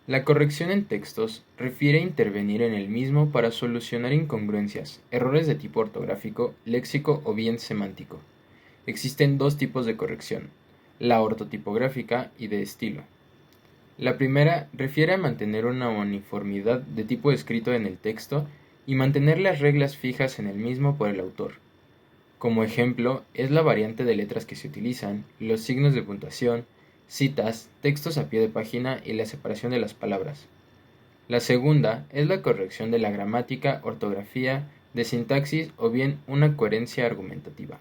La corrección en textos refiere a intervenir en el mismo para solucionar incongruencias, errores de tipo ortográfico, léxico o bien semántico. Existen dos tipos de corrección, la ortotipográfica y de estilo. La primera refiere a mantener una uniformidad de tipo escrito en el texto y mantener las reglas fijas en el mismo por el autor. Como ejemplo, es la variante de letras que se utilizan, los signos de puntuación, citas, textos a pie de página y la separación de las palabras. La segunda es la corrección de la gramática, ortografía, de sintaxis o bien una coherencia argumentativa.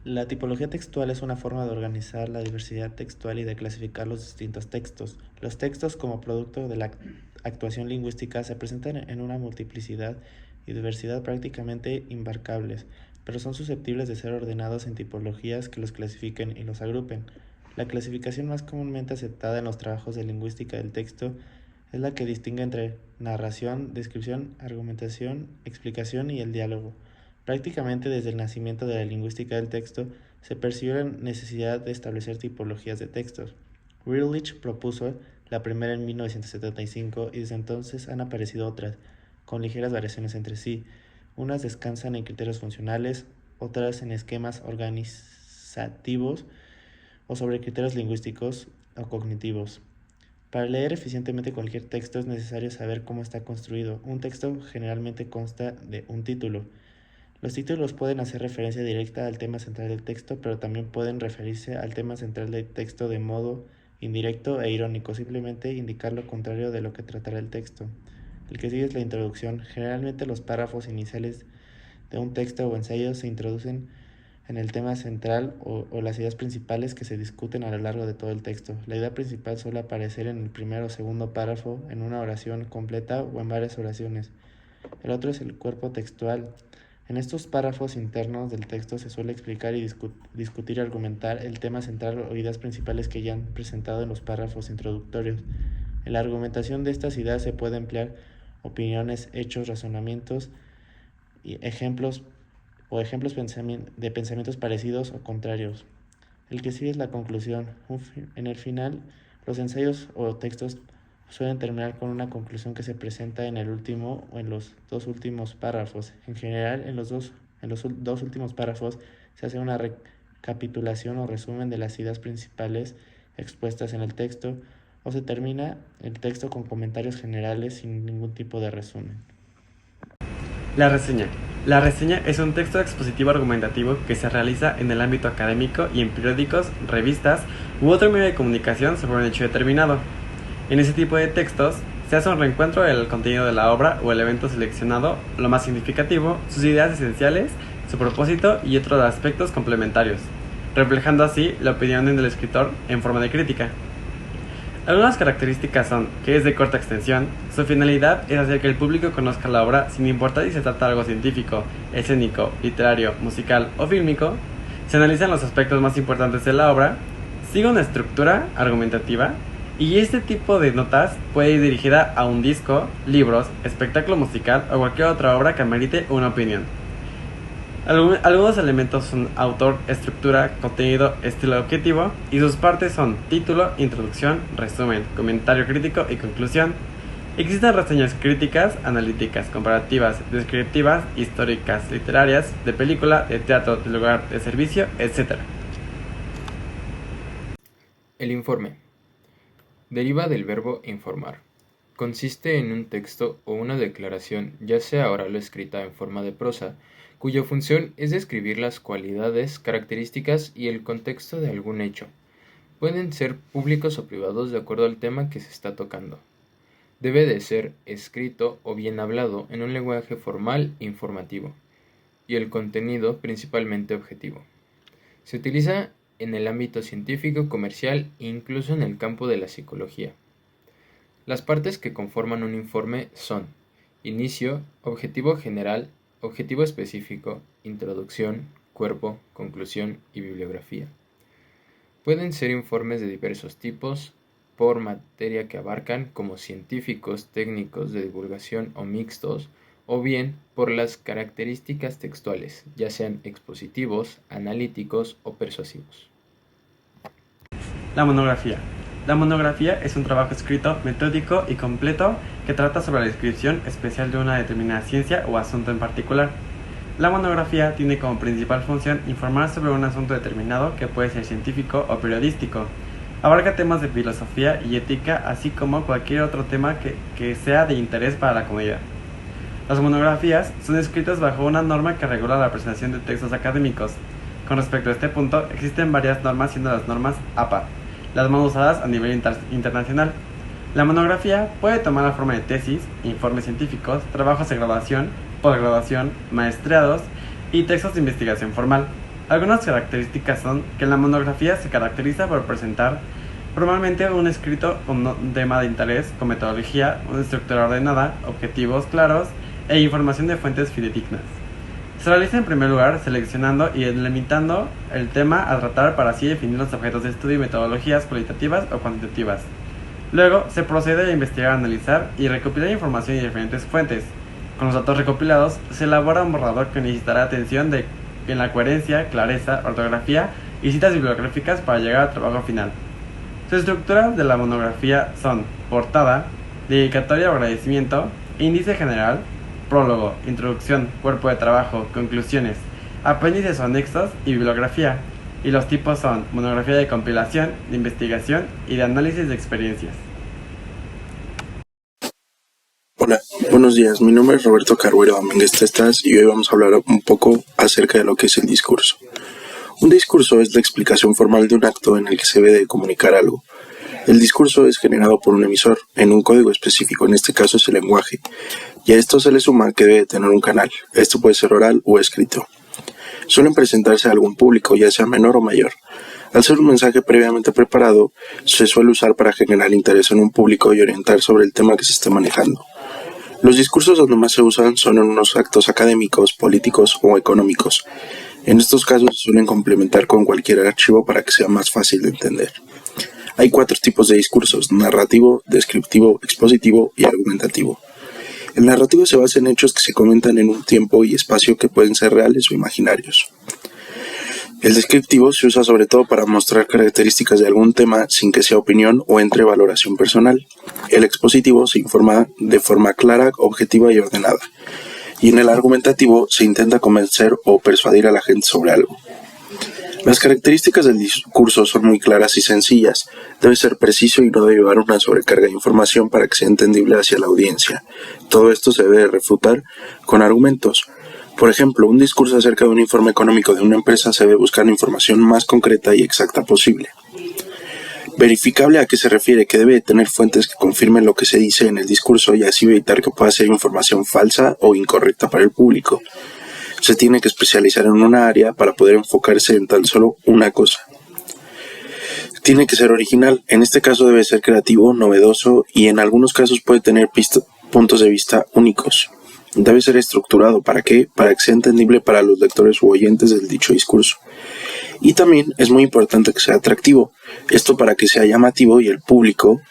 La tipología textual es una forma de organizar la diversidad textual y de clasificar los distintos textos. Los textos, como producto de la actuación lingüística, se presentan en una multiplicidad y diversidad prácticamente imbarcables, pero son susceptibles de ser ordenados en tipologías que los clasifiquen y los agrupen. La clasificación más comúnmente aceptada en los trabajos de lingüística del texto es la que distingue entre narración, descripción, argumentación, explicación y el diálogo. Prácticamente desde el nacimiento de la lingüística del texto se percibió la necesidad de establecer tipologías de textos. Routledge propuso la primera en 1975 y desde entonces han aparecido otras, con ligeras variaciones entre sí. Unas descansan en criterios funcionales, otras en esquemas organizativos o sobre criterios lingüísticos o cognitivos. Para leer eficientemente cualquier texto es necesario saber cómo está construido. Un texto generalmente consta de un título. Los títulos pueden hacer referencia directa al tema central del texto, pero también pueden referirse al tema central del texto de modo indirecto e irónico, simplemente indicar lo contrario de lo que tratará el texto. El que sigue es la introducción. Generalmente los párrafos iniciales de un texto o ensayo se introducen en el tema central o las ideas principales que se discuten a lo largo de todo el texto. La idea principal suele aparecer en el primer o segundo párrafo, en una oración completa o en varias oraciones. El otro es el cuerpo textual. En estos párrafos internos del texto se suele explicar y discutir y argumentar el tema central o ideas principales que ya han presentado en los párrafos introductorios. En la argumentación de estas ideas se puede emplear opiniones, hechos, razonamientos y ejemplos de pensamientos parecidos o contrarios. El que sigue es la conclusión. En el final, los ensayos o textos suelen terminar con una conclusión que se presenta en el último o en los dos últimos párrafos. En general, en los dos últimos párrafos se hace una recapitulación o resumen de las ideas principales expuestas en el texto, o se termina el texto con comentarios generales sin ningún tipo de resumen. La reseña. La reseña es un texto expositivo argumentativo que se realiza en el ámbito académico y en periódicos, revistas u otro medio de comunicación sobre un hecho determinado. En ese tipo de textos se hace un reencuentro del contenido de la obra o el evento seleccionado, lo más significativo, sus ideas esenciales, su propósito y otros aspectos complementarios, reflejando así la opinión del escritor en forma de crítica. Algunas características son que es de corta extensión, su finalidad es hacer que el público conozca la obra sin importar si se trata de algo científico, escénico, literario, musical o fílmico, se analizan los aspectos más importantes de la obra, sigue una estructura argumentativa, y este tipo de notas puede ir dirigida a un disco, libros, espectáculo musical o cualquier otra obra que amerite una opinión. Algunos elementos son autor, estructura, contenido, estilo objetivo, y sus partes son título, introducción, resumen, comentario crítico y conclusión. Existen reseñas críticas, analíticas, comparativas, descriptivas, históricas, literarias, de película, de teatro, de lugar, de servicio, etc. El informe deriva del verbo informar. Consiste en un texto o una declaración, ya sea oral o escrita en forma de prosa, cuya función es describir las cualidades, características y el contexto de algún hecho. Pueden ser públicos o privados de acuerdo al tema que se está tocando. Debe de ser escrito o bien hablado en un lenguaje formal e informativo, y el contenido principalmente objetivo. Se utiliza en el ámbito científico, comercial e incluso en el campo de la psicología. Las partes que conforman un informe son inicio, objetivo general, objetivo específico, introducción, cuerpo, conclusión y bibliografía. Pueden ser informes de diversos tipos, por materia que abarcan, como científicos, técnicos, de divulgación o mixtos, o bien por las características textuales, ya sean expositivos, analíticos o persuasivos. La monografía. La monografía es un trabajo escrito, metódico y completo que trata sobre la descripción especial de una determinada ciencia o asunto en particular. La monografía tiene como principal función informar sobre un asunto determinado que puede ser científico o periodístico. Abarca temas de filosofía y ética, así como cualquier otro tema que sea de interés para la comunidad. Las monografías son escritas bajo una norma que regula la presentación de textos académicos. Con respecto a este punto, existen varias normas, siendo las normas APA, las más usadas a nivel internacional. La monografía puede tomar la forma de tesis, informes científicos, trabajos de graduación, posgraduación, maestrías y textos de investigación formal. Algunas características son que la monografía se caracteriza por presentar formalmente un escrito con un tema de interés, con metodología, una estructura ordenada, objetivos claros e información de fuentes fidedignas. Se realiza en primer lugar seleccionando y delimitando el tema a tratar para así definir los objetos de estudio y metodologías cualitativas o cuantitativas. Luego se procede a investigar, analizar y recopilar información de diferentes fuentes. Con los datos recopilados se elabora un borrador que necesitará atención en la coherencia, clareza, ortografía y citas bibliográficas para llegar al trabajo final. Sus estructuras de la monografía son portada, dedicatoria o agradecimiento, índice general, prólogo, introducción, cuerpo de trabajo, conclusiones, apéndices o anexos y bibliografía. Y los tipos son monografía de compilación, de investigación y de análisis de experiencias. Hola, buenos días. Mi nombre es Roberto Carbuero Domínguez Testas y hoy vamos a hablar un poco acerca de lo que es el discurso. Un discurso es la explicación formal de un acto en el que se debe de comunicar algo. El discurso es generado por un emisor en un código específico, en este caso es el lenguaje, y a esto se le suma que debe tener un canal. Esto puede ser oral o escrito. Suelen presentarse a algún público, ya sea menor o mayor. Al ser un mensaje previamente preparado, se suele usar para generar interés en un público y orientar sobre el tema que se esté manejando. Los discursos donde más se usan son en unos actos académicos, políticos o económicos. En estos casos se suelen complementar con cualquier archivo para que sea más fácil de entender. Hay 4 tipos de discursos: narrativo, descriptivo, expositivo y argumentativo. El narrativo se basa en hechos que se comentan en un tiempo y espacio que pueden ser reales o imaginarios. El descriptivo se usa sobre todo para mostrar características de algún tema sin que sea opinión o entre valoración personal. El expositivo se informa de forma clara, objetiva y ordenada. Y en el argumentativo se intenta convencer o persuadir a la gente sobre algo. Las características del discurso son muy claras y sencillas. Debe ser preciso y no debe llevar una sobrecarga de información para que sea entendible hacia la audiencia. Todo esto se debe refutar con argumentos. Por ejemplo, un discurso acerca de un informe económico de una empresa se debe buscar la información más concreta y exacta posible. Verificable a qué se refiere, que debe tener fuentes que confirmen lo que se dice en el discurso y así evitar que pueda ser información falsa o incorrecta para el público. Se tiene que especializar en una área para poder enfocarse en tan solo una cosa. Tiene que ser original, en este caso debe ser creativo, novedoso y en algunos casos puede tener puntos de vista únicos. Debe ser estructurado, ¿para qué? Para que sea entendible para los lectores u oyentes del dicho discurso. Y también es muy importante que sea atractivo, esto para que sea llamativo y el público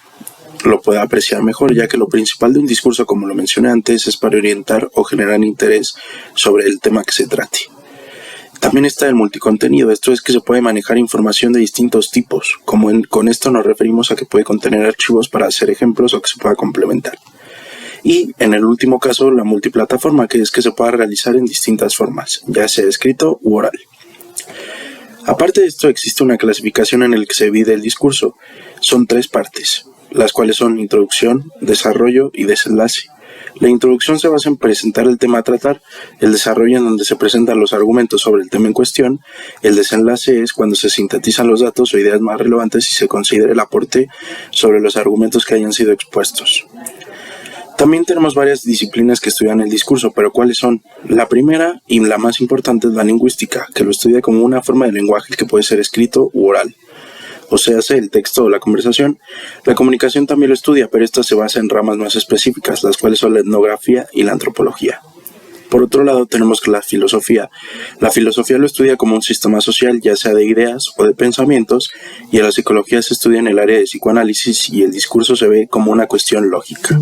lo pueda apreciar mejor, ya que lo principal de un discurso, como lo mencioné antes, es para orientar o generar interés sobre el tema que se trate. También está el multicontenido, esto es que se puede manejar información de distintos tipos, con esto nos referimos a que puede contener archivos para hacer ejemplos o que se pueda complementar. Y en el último caso, la multiplataforma, que es que se pueda realizar en distintas formas, ya sea escrito u oral. Aparte de esto, existe una clasificación en la que se divide el discurso. Son 3 partes, las cuales son introducción, desarrollo y desenlace. La introducción se basa en presentar el tema a tratar, el desarrollo en donde se presentan los argumentos sobre el tema en cuestión, el desenlace es cuando se sintetizan los datos o ideas más relevantes y se considera el aporte sobre los argumentos que hayan sido expuestos. También tenemos varias disciplinas que estudian el discurso, pero ¿cuáles son? La primera y la más importante es la lingüística, que lo estudia como una forma de lenguaje que puede ser escrito u oral. O sea, el texto o la conversación. La comunicación también lo estudia, pero esta se basa en ramas más específicas, las cuales son la etnografía y la antropología. Por otro lado, tenemos la filosofía. La filosofía lo estudia como un sistema social, ya sea de ideas o de pensamientos, y en la psicología se estudia en el área de psicoanálisis y el discurso se ve como una cuestión lógica.